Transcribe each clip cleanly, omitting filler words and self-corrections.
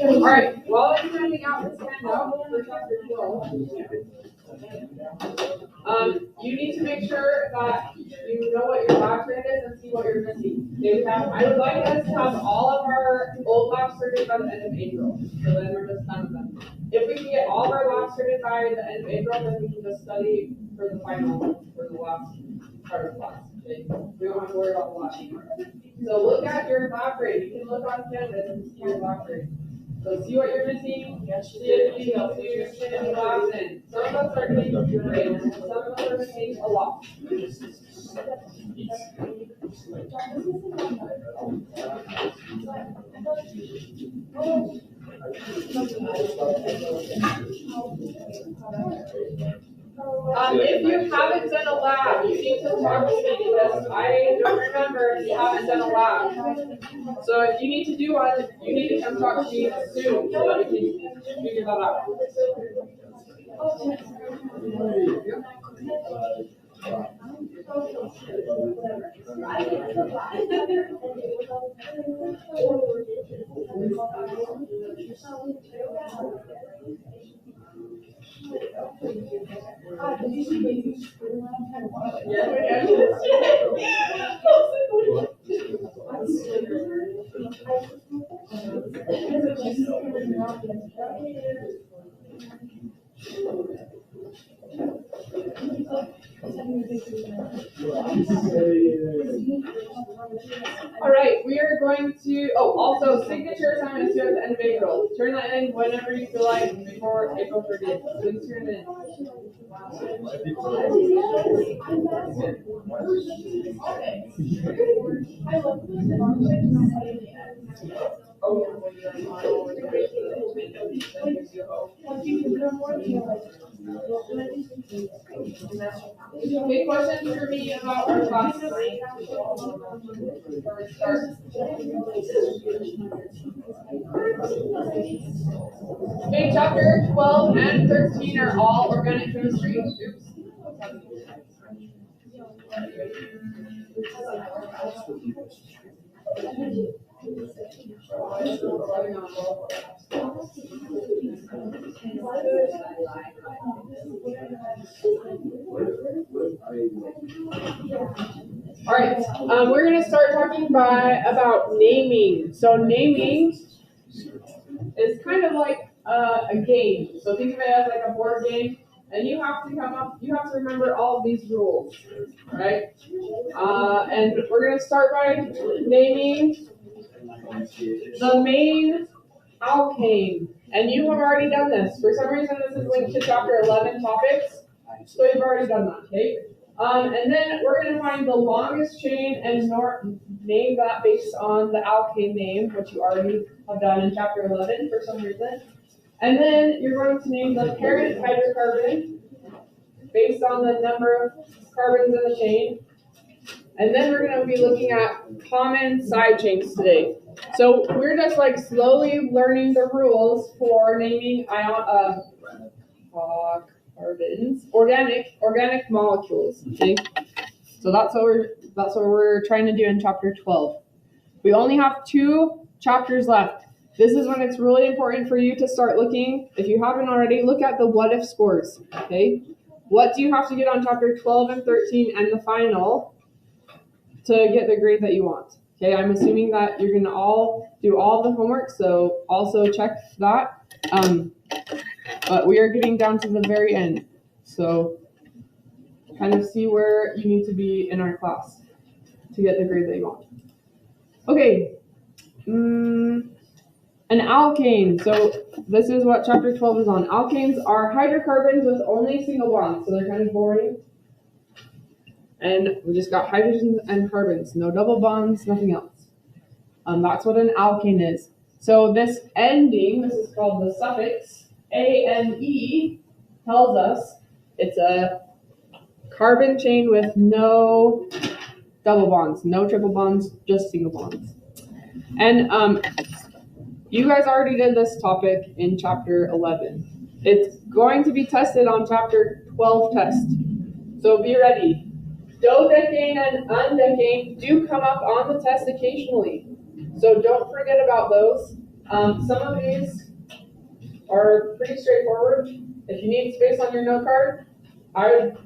Alright, while I'm handing out this handout for chapter 12, you need to make sure that you know what your lab period is and see what you're missing. I would like us to have all of our old labs started by the end of April, so then we're just done with them. If we can get all of our labs started by the end of April, then we can just study for the final, for the last part of the class. Okay? We don't have to worry about the lab anymore. So look at your lab grade. You can look on Canvas and see your lab grade. So see what you're missing, see if you know, see if you're missing any labs in. Some of us are getting great, some of us are missing a lot. If you haven't done a lab, you need to talk to me because I don't remember if you haven't done a lab. So if you need to do one, you need to come talk to me soon so that we can figure that out. All right, we are going to, also signature assignments due at the end of April. Turn that in whenever you feel like before April 30th. Please turn it in. Any questions for me about our class? Okay, chapter 12 and 13 are all organic chemistry. Oops. All right, we're going to start talking about naming. So naming is kind of like a game. So think of it as like a board game, and you have to remember all of these rules, right? And we're going to start by naming the main alkane. And you have already done this. For some reason, this is linked to chapter 11 topics, so you've already done that, okay? And then we're going to find the longest chain and name that based on the alkane name, which you already have done in chapter 11 for some reason. And then you're going to name the parent hydrocarbon based on the number of carbons in the chain. And then we're going to be looking at common side chains today. So we're just like slowly learning the rules for naming carbons, organic molecules. Okay, so that's what we're trying to do in chapter 12. We only have 2 chapters left. This is when it's really important for you to start looking. If you haven't already, look at the what if scores. Okay, what do you have to get on chapter 12 and 13 and the final to get the grade that you want? Okay, I'm assuming that you're going to all do all the homework, so also check that. But we are getting down to the very end, so kind of see where you need to be in our class to get the grade that you want. Okay, an alkane. So this is what chapter 12 is on. Alkanes are hydrocarbons with only single bonds, so they're kind of boring. And we just got hydrogens and carbons, no double bonds, nothing else. That's what an alkane is. So this ending, this is called the suffix, ane, tells us it's a carbon chain with no double bonds, no triple bonds, just single bonds. And you guys already did this topic in chapter 11. It's going to be tested on chapter 12 test. So be ready. Dodecane and undecane do come up on the test occasionally. So don't forget about those. Some of these are pretty straightforward. If you need space on your note card, I would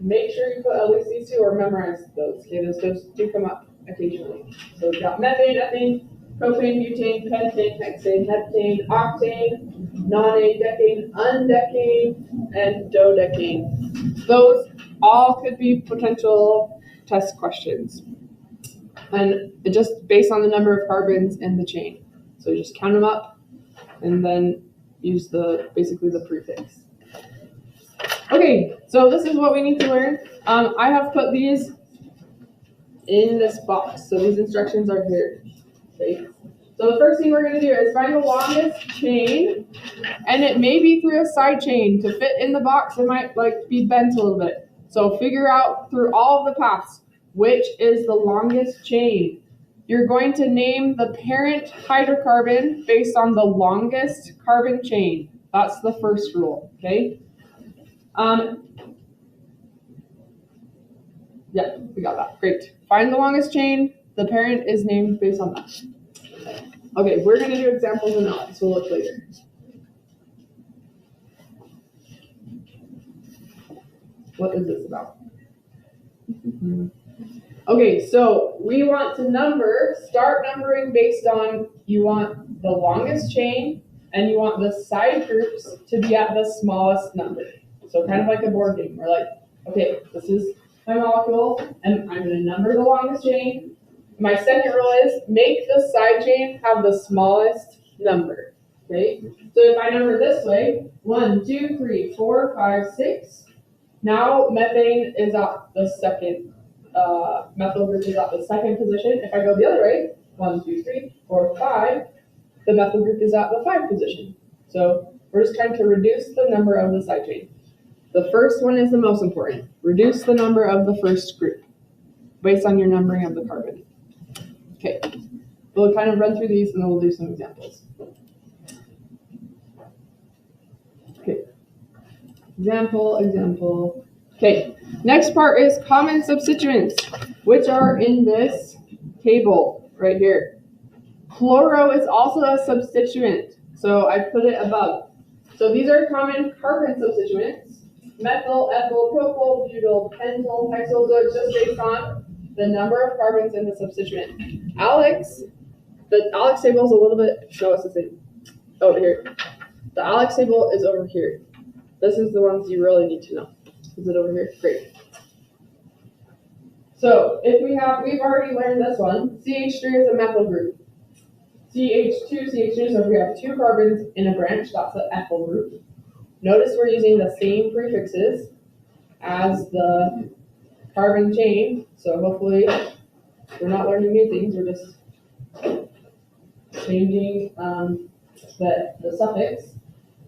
make sure you put at least these two or memorize those. Okay, those do come up occasionally. So we've got methane, ethane, propane, butane, pentane, hexane, heptane, octane, nonane, decane, undecane, and dodecane. Those all could be potential test questions. And it just based on the number of carbons in the chain. So you just count them up and then use basically the prefix. Okay, so this is what we need to learn. I have put these in this box. So these instructions are here. Okay. So the first thing we're going to do is find the longest chain, and it may be through a side chain. To fit in the box, it might be bent a little bit. So figure out through all of the paths which is the longest chain. You're going to name the parent hydrocarbon based on the longest carbon chain. That's the first rule, okay? Yeah, we got that. Great. Find the longest chain. The parent is named based on that. Okay, we're going to do examples and analysis. We'll look later. What is this about? Okay, so we want to start numbering based on, you want the longest chain, and you want the side groups to be at the smallest number. So kind of like a board game. We're like, okay, this is my molecule, and I'm going to number the longest chain. My second rule is make the side chain have the smallest number. Okay, so if I number this way, 1, 2, 3, 4, 5, 6. Now methane is at the second. Methyl group is at the second position. If I go the other way, 1, 2, 3, 4, 5, the methyl group is at the 5th position. So we're just trying to reduce the number of the side chain. The first one is the most important. Reduce the number of the first group based on your numbering of the carbon. Okay, we'll kind of run through these and then we'll do some examples. Okay, example. Okay, next part is common substituents, which are in this table right here. Chloro is also a substituent, so I put it above. So these are common carbon substituents: methyl, ethyl, propyl, butyl, pentyl, hexyl. So it's just based on the number of carbons in the substituent. The Alex table is a little bit, no, it's the same. Oh, here. The Alex table is over here. This is the ones you really need to know. Is it over here? Great. So if we've already learned this one. CH3 is a methyl group. CH2, CH3, so if we have 2 carbons in a branch, that's an ethyl group. Notice we're using the same prefixes as the carbon chain, so hopefully we're not learning new things, we're just changing the suffix.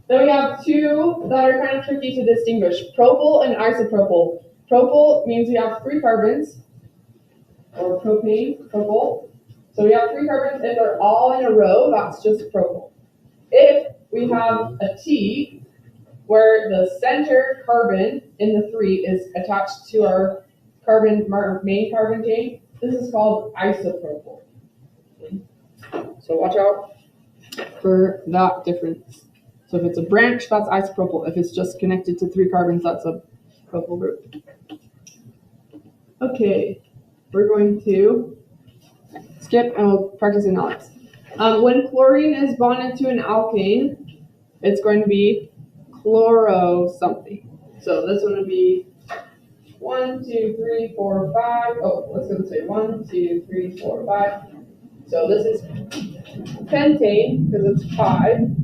Then we have 2 that are kind of tricky to distinguish: propyl and isopropyl. Propyl means we have 3 carbons, or propane, propyl. So we have 3 carbons. If they're all in a row, that's just propyl. If we have a T, where the center carbon in the 3 is attached to our main carbon chain, this is called isopropyl. Okay. So watch out for that difference. So if it's a branch, that's isopropyl. If it's just connected to 3 carbons, that's a propyl group. Okay, we're going to skip and we'll practice analysis. When chlorine is bonded to an alkane, it's going to be chloro something. So this one would be 1, 2, 3, 4, 5. Oh, let's go this way. 1, 2, 3, 4, 5. So this is pentane because it's 5.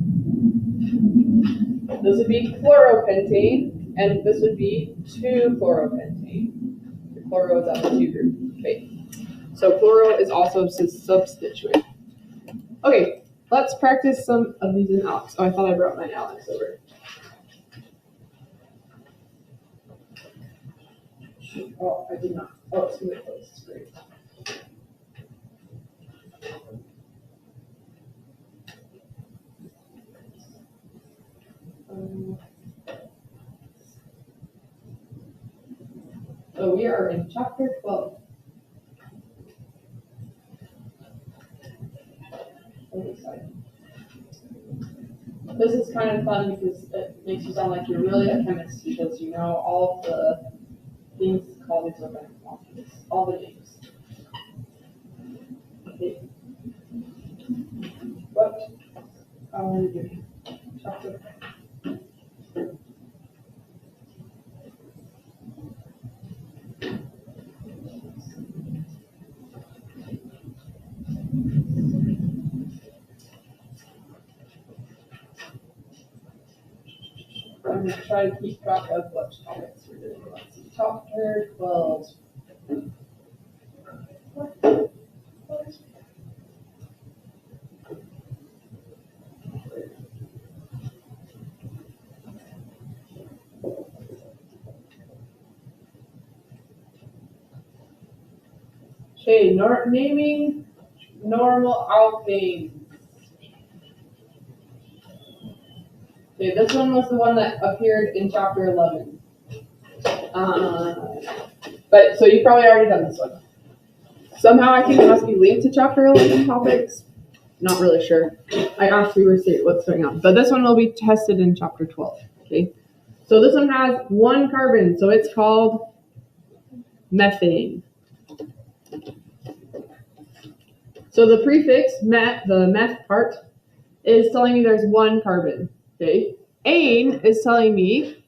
This would be chloropentane, and this would be 2-chloropentane. The chloro is at the 2 group. Okay. So chloro is also a substituent. Okay, let's practice some of these in Alex. Oh, I thought I brought my Alex over. Oh, I did not. Oh, it's really close. Great. So we are in chapter 12. Oh, sorry. this is kind of fun because it makes you sound like you're really a chemist because you know all of the things called these organic molecules, all the names. Okay. What are we doing? Chapter. I'm going to try to keep track of what topics we're doing. Let's see. Chapter 12. Okay, naming normal alkanes. Okay, this one was the one that appeared in chapter 11. But so you've probably already done this one. Somehow I think it must be linked to chapter 11 topics. Not really sure. I asked restate what's going on. But this one will be tested in chapter 12. Okay. So this one has one carbon, so it's called methane. So the prefix the meth part, is telling me there's one carbon. Okay. Ane is telling me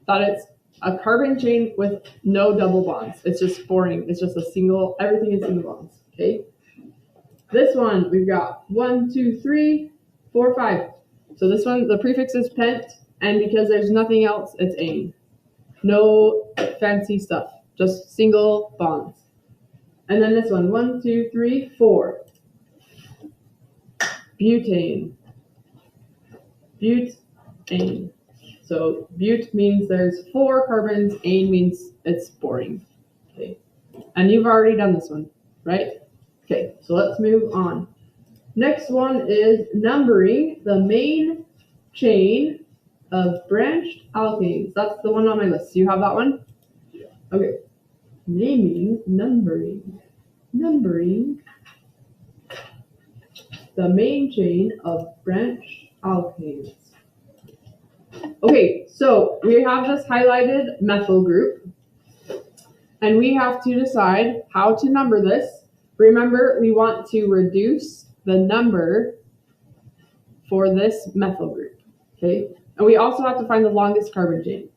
that it's a carbon chain with no double bonds. It's just boring. It's just everything is single bonds. Okay. This one, we've got 1, 2, 3, 4, 5. So this one, the prefix is pent, and because there's nothing else, it's ane. No fancy stuff, just single bonds. And then this one, 1, 2, 3, 4. Butane. Butane. So but means there's 4 carbons, ane means it's boring. Okay. And you've already done this one, right? Okay, so let's move on. Next one is numbering the main chain of branched alkanes. That's the one on my list. Do you have that one? Yeah. Okay. Numbering the main chain of branched alkanes. Okay, so we have this highlighted methyl group, and we have to decide how to number this. Remember, we want to reduce the number for this methyl group, okay? And we also have to find the longest carbon chain.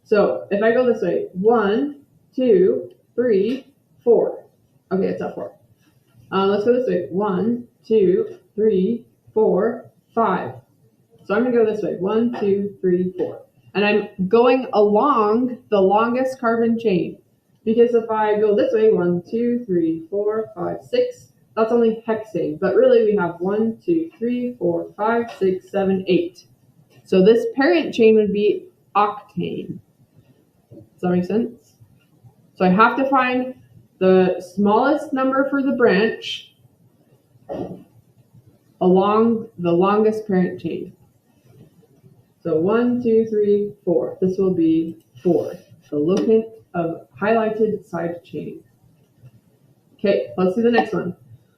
So if I go this way, 1, 2, 3, 4. Okay, it's at 4. Let's go this way. 1, 2, 3, 4, 5. So I'm going to go this way. 1, 2, 3, 4. And I'm going along the longest carbon chain. Because if I go this way, 1, 2, 3, 4, 5, 6, that's only hexane. But really we have 1, 2, 3, 4, 5, 6, 7, 8. So this parent chain would be octane. Does that make sense? So I have to find the smallest number for the branch along the longest parent chain. So 1, 2, 3, 4. This will be 4. The locant of highlighted side chain. Okay, let's do the next one.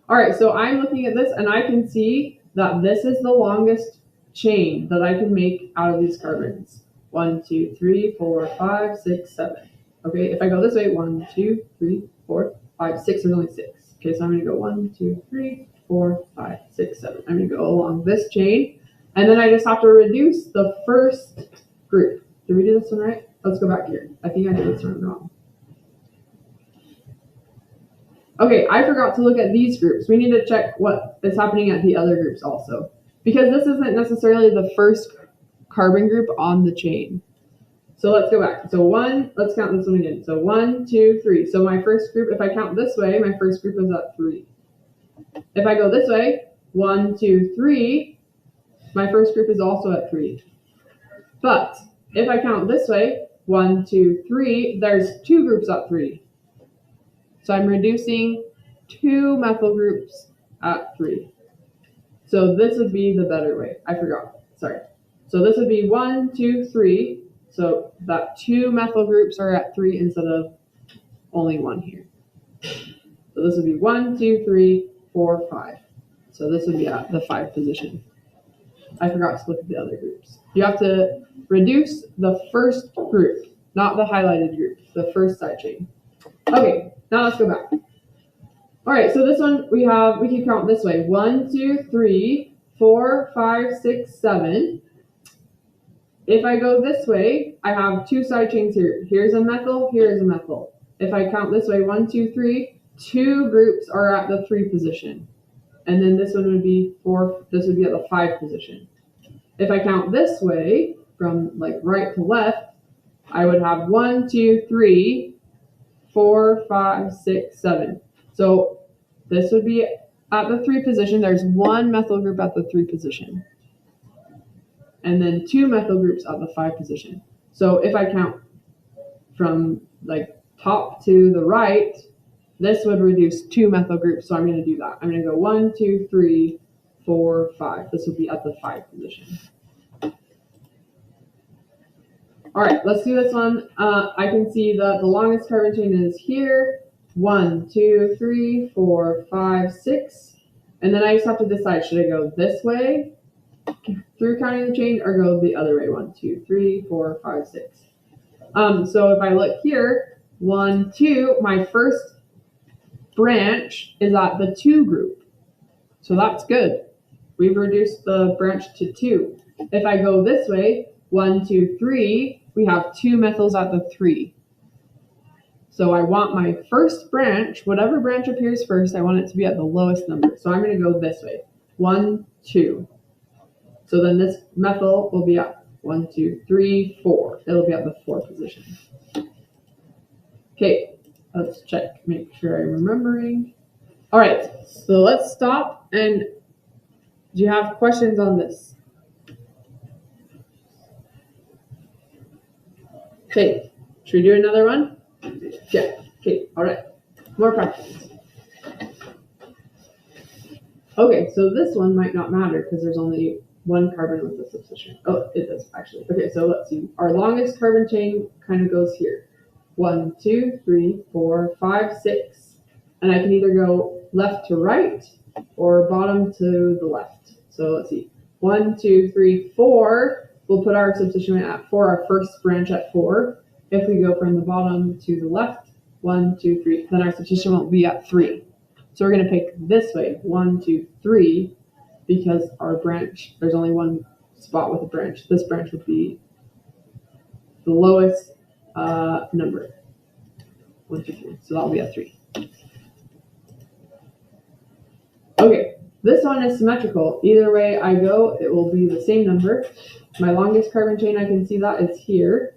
All right, so I'm looking at this and I can see that this is the longest chain that I can make out of these carbons. 1, 2, 3, 4, 5, 6, 7. Okay, if I go this way, 1, 2, 3, 4, 5, 6, there's only 6. Okay, so I'm going to go 1, 2, 3, 4, 5, 6, 7. I'm going to go along this chain, and then I just have to reduce the first group. Did we do this one right? Let's go back here. I think I did this one wrong. Okay, I forgot to look at these groups. We need to check what is happening at the other groups also, because this isn't necessarily the first carbon group on the chain. So let's go back. So let's count this one again. So 1, 2, 3. So my first group, if I count this way, my first group is at 3. If I go this way, 1, 2, 3, my first group is also at 3. But if I count this way, 1, 2, 3, there's 2 groups at 3. So I'm reducing 2 methyl groups at 3. So this would be the better way. I forgot. Sorry. So this would be 1, 2, 3. So that 2 methyl groups are at 3 instead of only 1 here. So this would be 1, 2, 3, 4, 5. So this would be at the 5 position. I forgot to look at the other groups. You have to reduce the first group, not the highlighted group, the first side chain. Okay, now let's go back. All right, so this one we can count this way. 1, 2, 3, 4, 5, 6, 7. If I go this way, I have 2 side chains here. Here's a methyl, here's a methyl. If I count this way, 1, 2, 3, 2 groups are at the 3 position. And then this one would be 4, this would be at the 5 position. If I count this way, from like right to left, I would have 1, 2, 3, 4, 5, 6, 7. So this would be at the 3 position. There's 1 methyl group at the 3 position. And then 2 methyl groups at the 5 position. So if I count from like top to the right, this would reduce 2 methyl groups. So I'm going to do that. I'm going to go 1, 2, 3, 4, 5. This would be at the 5 position. All right, let's do this one. I can see that the longest carbon chain is here. 1, 2, 3, 4, 5, 6. And then I just have to decide, should I go this way through counting the chain or go the other way? 1, 2, 3, 4, 5, 6. So if I look here, 1, 2, my first branch is at the 2 group. So that's good. We've reduced the branch to 2. If I go this way, 1, 2, 3, we have 2 methyls at the 3. So I want my first branch, whatever branch appears first, I want it to be at the lowest number. So I'm going to go this way. 1, 2. So then this methyl will be at 1, 2, 3, 4. It'll be at the 4 position. Okay, let's check, make sure I'm remembering. All right, so let's stop. And do you have questions on this? Okay, should we do another one? Yeah, okay, all right. More practice. Okay, so this one might not matter because there's only 1 carbon with the substitution. Oh, it does actually. Okay, so let's see. Our longest carbon chain kind of goes here. 1, 2, 3, 4, 5, 6. And I can either go left to right or bottom to the left. So let's see. 1, 2, 3, 4. We'll put our substituent at 4, our first branch at 4. If we go from the bottom to the left, 1, 2, 3, then our substituent will be at 3. So we're going to pick this way, 1, 2, 3, because our branch, there's only 1 spot with a branch. This branch would be the lowest number. 1, 2, 3. So that'll be at 3. Okay, this one is symmetrical. Either way I go, it will be the same number. My longest carbon chain, I can see that is here.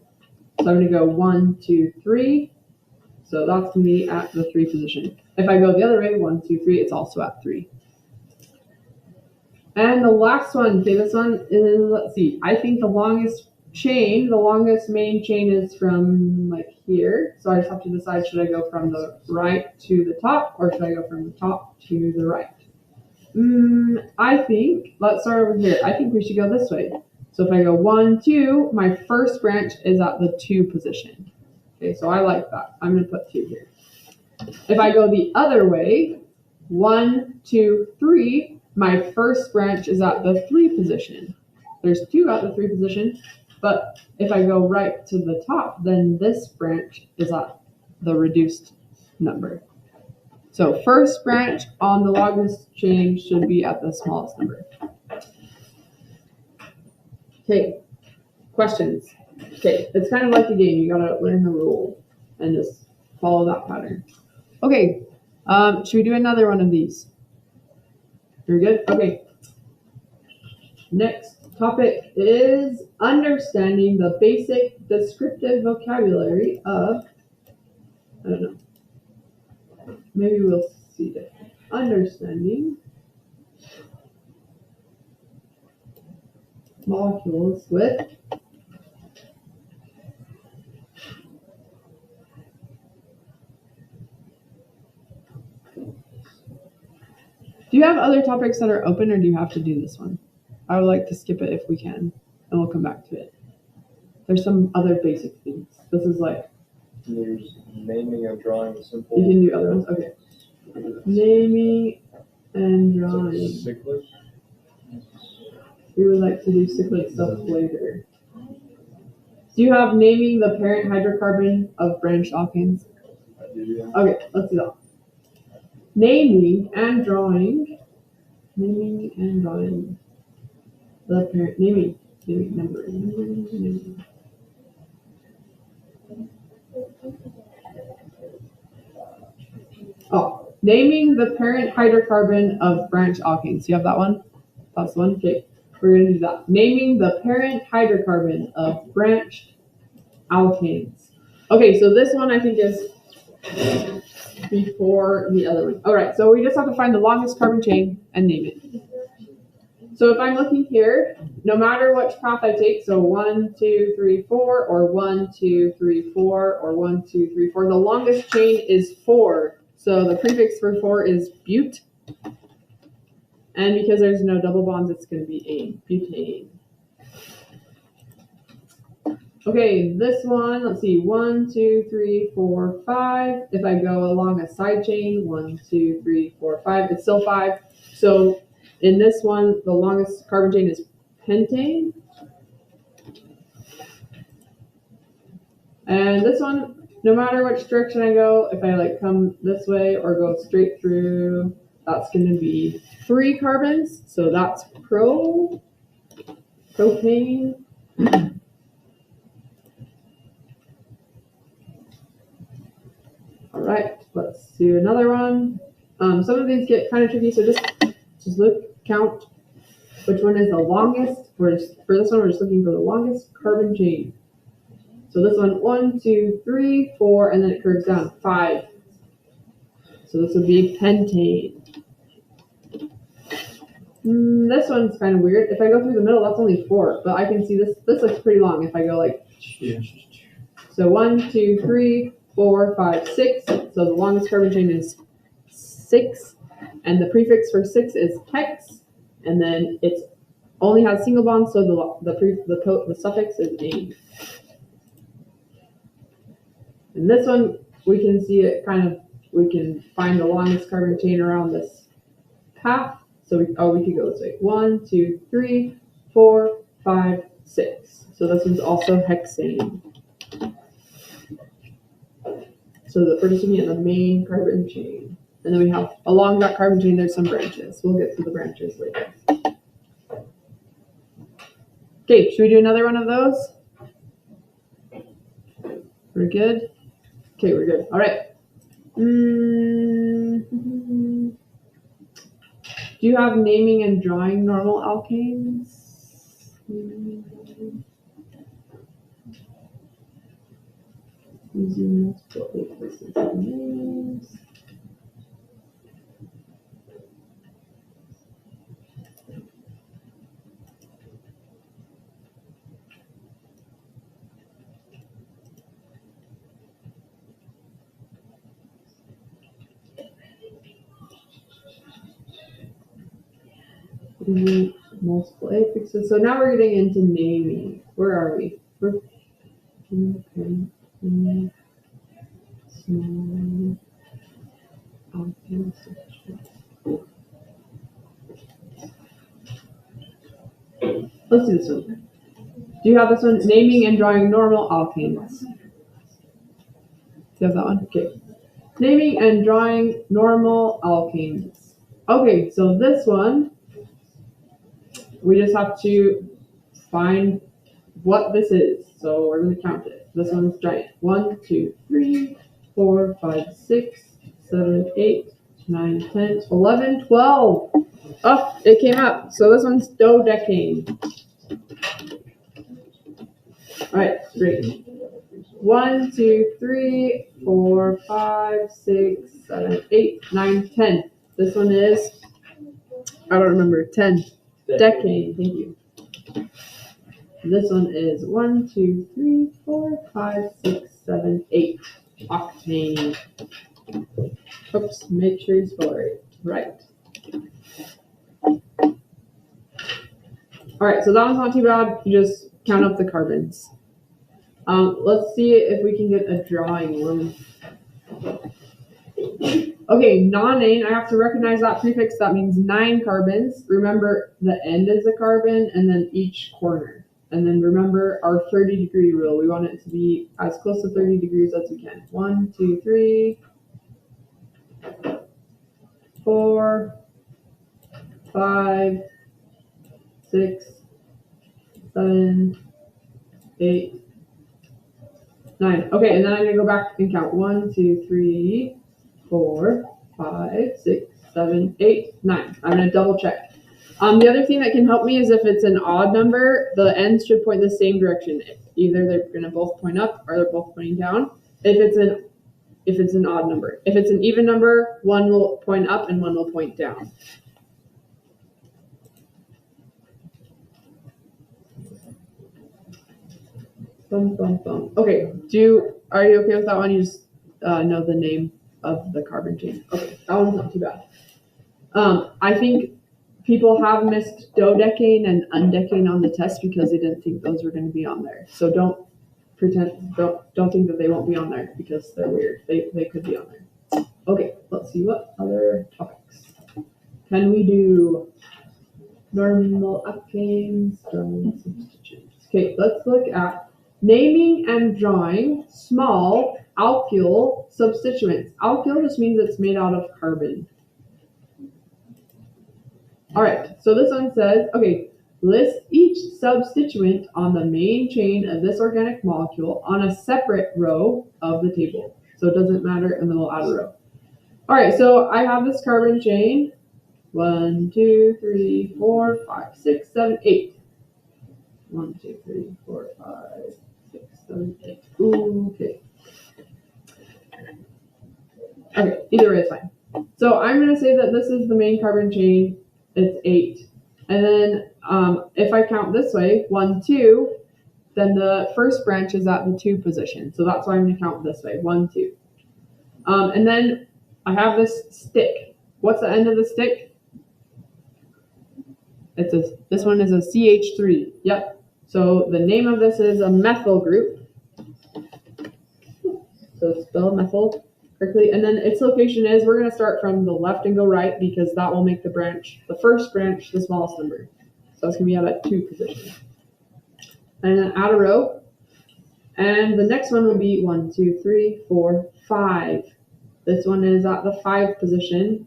So I'm going to go 1, 2, 3. So that's going to be at the 3 position. If I go the other way, 1, 2, 3, it's also at 3. And the last one, okay, this one is, let's see, I think the longest main chain is from like here. So I just have to decide, should I go from the right to the top or should I go from the top to the right? I think, let's start over here. I think we should go this way. So if I go 1, 2, my first branch is at the 2 position. Okay, so I like that. I'm going to put 2 here. If I go the other way, 1, 2, 3, my first branch is at the 3 position. There's 2 at the 3 position, but if I go right to the top, then this branch is at the reduced number. So first branch on the longest chain should be at the smallest number. Okay, questions? Okay, it's kind of like a game. You gotta learn the rule and just follow that pattern. Okay, should we do another one of these? Very good. Okay. Next topic is understanding the basic descriptive vocabulary of, I don't know, maybe we'll see it. Understanding molecules with Do you have other topics that are open or do you have to do this one? I would like to skip it if we can, and we'll come back to it. There's some other basic things. This is like... There's naming and drawing simple. You can do other ones? Okay. Naming and drawing. Cyclic. We would like to do cyclic stuff later. Do you have naming the parent hydrocarbon of branched alkanes? I do, yeah. Okay, let's do that. Naming and drawing the parent, naming, naming. Oh, naming the parent hydrocarbon of branched alkanes. You have that one? That's one? Okay, we're going to do that. Naming the parent hydrocarbon of branched alkanes. Okay, so this one I think is before the other one. All right, so we just have to find the longest carbon chain and name it. So if I'm looking here, no matter which path I take, so 1, 2, 3, 4, or 1, 2, 3, 4, or 1, 2, 3, 4, the longest chain is 4. So the prefix for 4 is bute. And because there's no double bonds, it's going to be ane, butane. Okay, this one, let's see, 1, 2, 3, 4, 5. If I go along a side chain, 1, 2, 3, 4, 5, it's still 5. So in this one, the longest carbon chain is pentane. And this one, no matter which direction I go, if I like come this way or go straight through, that's going to be 3 carbons. So that's propane. All right, let's do another one. Some of these get kind of tricky, so just count which one is the longest. For this one, we're just looking for the longest carbon chain. So this one, 1, 2, 3, 4, and then it curves down 5. So this would be pentane. This one's kind of weird. If I go through the middle, that's only 4, but I can see this. This looks pretty long if I go like. Yeah. So 1, 2, 3, 4, 5, 6. So the longest carbon chain is 6, and the prefix for 6 is hex, and then it only has single bonds, so the suffix is ane. And this one, we can see it we can find the longest carbon chain around this path. So we could go this way. 1, 2, 3, 4, 5, 6. So this one's also hexane. So we're just looking at the main carbon chain. And then we have, along that carbon chain, there's some branches. We'll get to the branches later. Okay, should we do another one of those? We're good? Okay, we're good. All right. Do you have naming and drawing normal alkanes? Using multiple places of names. Multiple affixes. So now we're getting into naming. Where are we? Let's do this one. Do you have this one? Naming and drawing normal alkanes. Do you have that one? Okay. Naming and drawing normal alkanes. Okay, so this one, we just have to find what this is. So we're going to count it. This one's giant. 1, 2, 3, 4, 5, 6, 7, 8, 9, 10, 11, 12. Oh, it came up. So this one's dodecane. All right, great. 1, 2, 3, 4, 5, 6, 7, 8, 9, 10. This one is, I don't remember, 10. Decane, thank you. This one is 1, 2, 3, 4, 5, 6, 7, 8. Octane. Oops, make sure you spell it right. Alright, so that one's not too bad. You just count up the carbons. Let's see if we can get a drawing one. Okay, nonane, I have to recognize that prefix. That means 9 carbons. Remember, the end is a carbon, and then each corner. And then remember our 30-degree rule. We want it to be as close to 30 degrees as we can. 1, 2, 3, 4, 5, 6, 7, 8, 9. Okay, and then I'm going to go back and count. 1, 2, 3, 4, 5, 6, 7, 8, 9. I'm going to double check. The other thing that can help me is if it's an odd number, the ends should point the same direction. Either they're going to both point up or they're both pointing down. If it's an odd number. If it's an even number, one will point up and one will point down. Okay, are you okay with that one? You just know the name of the carbon chain. Okay, that one's not too bad. I think people have missed dodecane and undecane on the test because they didn't think those were going to be on there. So don't think that they won't be on there because they're weird. They could be on there. Okay, let's see what other topics. Can we do normal alkanes, normal substituents? Okay, let's look at naming and drawing small alkyl substituents. Alkyl just means it's made out of carbon. All right, so this one says, okay, list each substituent on the main chain of this organic molecule on a separate row of the table. So it doesn't matter, and then we'll add a row. All right, so I have this carbon chain. 1, 2, 3, 4, 5, 6, 7, 8. 1, 2, 3, 4, 5, 6, 7, 8. Okay. Okay, either way is fine. So I'm going to say that this is the main carbon chain. It's 8. And then if I count this way, 1, 2, then the first branch is at the 2 position. So that's why I'm going to count this way, 1, 2. And then I have this stick. What's the end of the stick? This one is a CH3. Yep. So the name of this is a methyl group. So spell methyl correctly. And then its location is, we're going to start from the left and go right because that will make the first branch, the smallest number. So it's going to be at a 2 position. And then add a row. And the next one will be 1, 2, 3, 4, 5. This one is at the 5 position.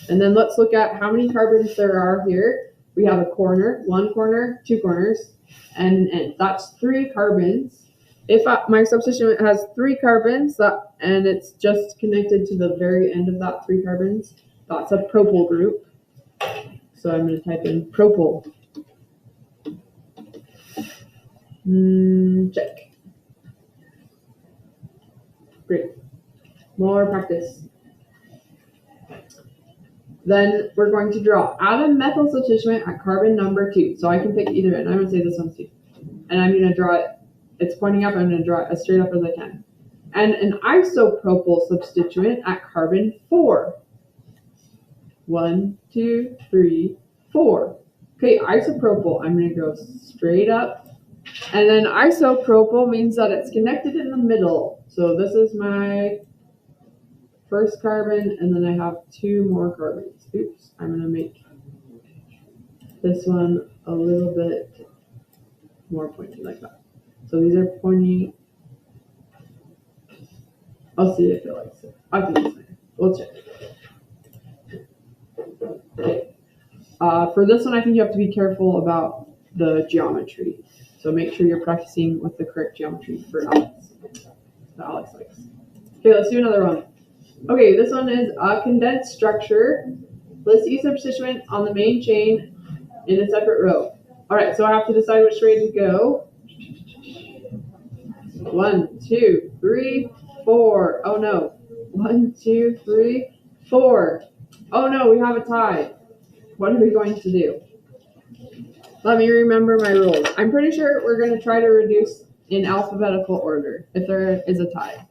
And then let's look at how many carbons there are here. We have a corner, 1 corner, 2 corners, and an end. That's 3 carbons. If my substituent has 3 carbons and it's just connected to the very end of that 3 carbons, that's a propyl group. So I'm going to type in propyl. Check. Great. More practice. Then we're going to draw. Add a methyl substituent at carbon number 2. So I can pick either end. I'm going to say this one's 2. And I'm going to draw it. It's pointing up. I'm going to draw it as straight up as I can. And an isopropyl substituent at carbon 4. 1, 2, 3, 4. Okay, isopropyl. I'm going to go straight up. And then isopropyl means that it's connected in the middle. So this is my first carbon, and then I have 2 more carbons. Oops, I'm going to make this one a little bit more pointy like that. So these are pointy. I'll see if it likes it. I think it's fine. We'll check. Okay. For this one, I think you have to be careful about the geometry. So make sure you're practicing with the correct geometry for Alex. That Alex likes. Okay, let's do another one. Okay, this one is a condensed structure. List each substituent on the main chain in a separate row. All right, so I have to decide which way to go. 1, 2, 3, 4. Oh no. 1, 2, 3, 4. Oh no, we have a tie. What are we going to do? Let me remember my rules. I'm pretty sure we're going to try to reduce in alphabetical order if there is a tie.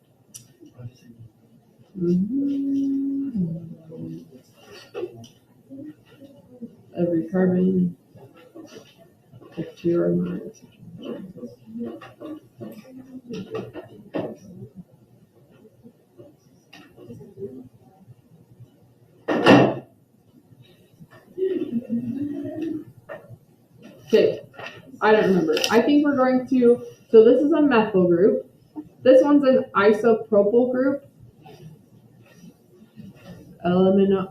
Every carbon, if 2 or more. Okay, I don't remember. I think we're going to, so this is a methyl group. This one's an isopropyl group.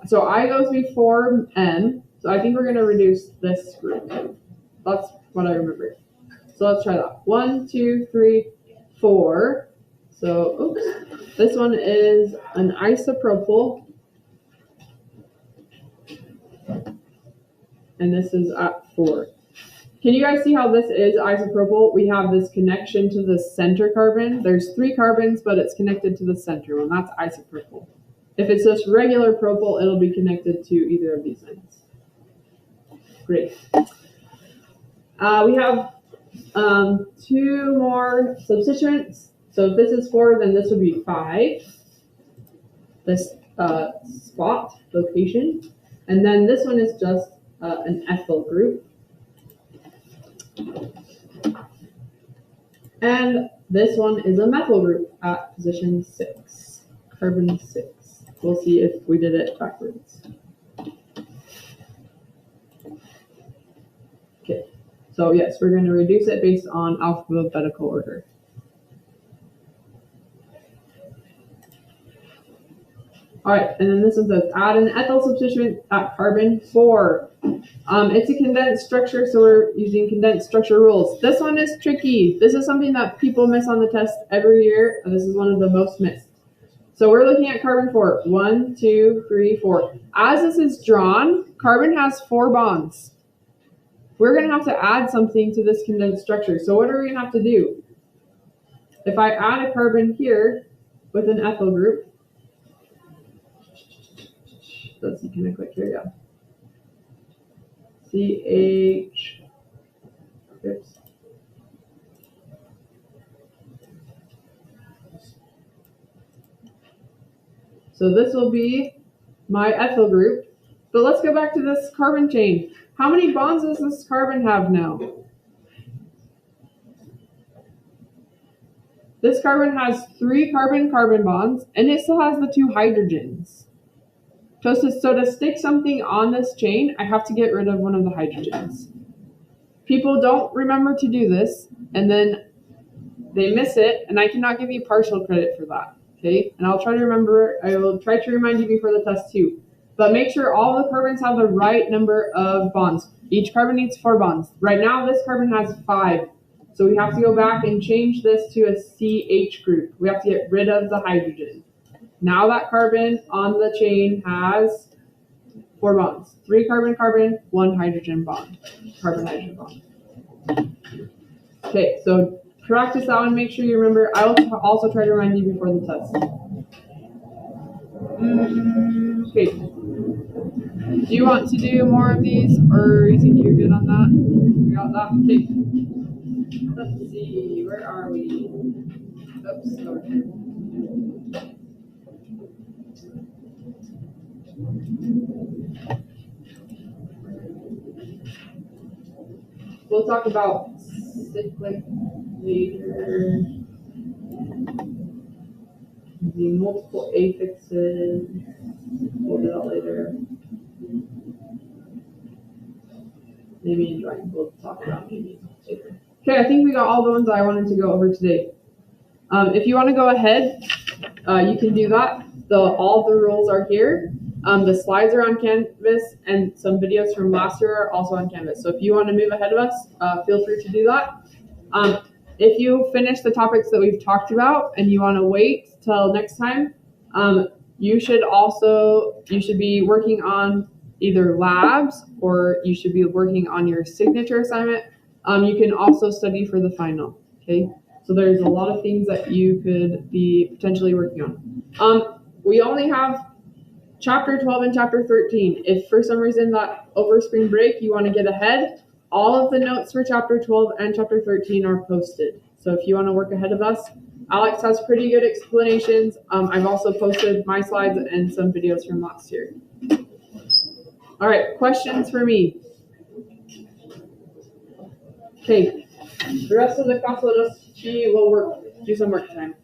So I goes before N, so I think we're going to reduce this group. That's what I remember. So let's try that. 1, 2, 3, 4. So, oops. This one is an isopropyl. And this is at 4. Can you guys see how this is isopropyl? We have this connection to the center carbon. There's 3 carbons, but it's connected to the center one. That's isopropyl. If it's just regular propyl, it'll be connected to either of these ends. Great. We have 2 more substituents. So if this is 4, then this would be 5. This spot, location. And then this one is just an ethyl group. And this one is a methyl group at position 6, carbon 6. We'll see if we did it backwards. Okay, so yes, we're going to reduce it based on alphabetical order. All right, and then this one says add an ethyl substituent at carbon 4. It's a condensed structure, so we're using condensed structure rules. This one is tricky. This is something that people miss on the test every year, and this is one of the most missed. So we're looking at carbon 4. 1, 2, 3, 4. As this is drawn, carbon has 4 bonds. We're going to have to add something to this condensed structure. So what are we going to have to do? If I add a carbon here with an ethyl group, let's see, can I click here? Yeah. CH. Oops. So this will be my ethyl group. But let's go back to this carbon chain. How many bonds does this carbon have now? This carbon has 3 carbon-carbon bonds, and it still has the 2 hydrogens. So to stick something on this chain, I have to get rid of one of the hydrogens. People don't remember to do this, and then they miss it, and I cannot give you partial credit for that. Okay, and I'll try to remember. I will try to remind you before the test too. But make sure all the carbons have the right number of bonds. Each carbon needs 4 bonds. Right now, this carbon has 5. So we have to go back and change this to a CH group. We have to get rid of the hydrogen. Now that carbon on the chain has 4 bonds. 3 carbon-carbon, 1 hydrogen bond. Carbon-hydrogen bond. Okay, so practice that one. Make sure you remember. I will also try to remind you before the test. Okay. Do you want to do more of these, or you think you're good on that? You got that? Okay. Let's see. Where are we? Oops, sorry. We'll talk about cyclic later. The multiple affixes. We'll do that later. Maybe in drawing. We'll talk about maybe later. Okay, I think we got all the ones I wanted to go over today. If you want to go ahead, you can do that. All the rules are here. The slides are on Canvas, and some videos from last year are also on Canvas. So if you want to move ahead of us, feel free to do that. If you finish the topics that we've talked about and you want to wait till next time, you should be working on either labs or you should be working on your signature assignment. You can also study for the final. Okay, so there's a lot of things that you could be potentially working on. We only have Chapter 12 and Chapter 13. If for some reason that over spring break you want to get ahead, all of the notes for Chapter 12 and Chapter 13 are posted. So if you want to work ahead of us, Alex has pretty good explanations. I've also posted my slides and some videos from last year. All right, questions for me? Okay, the rest of the class will do some work time.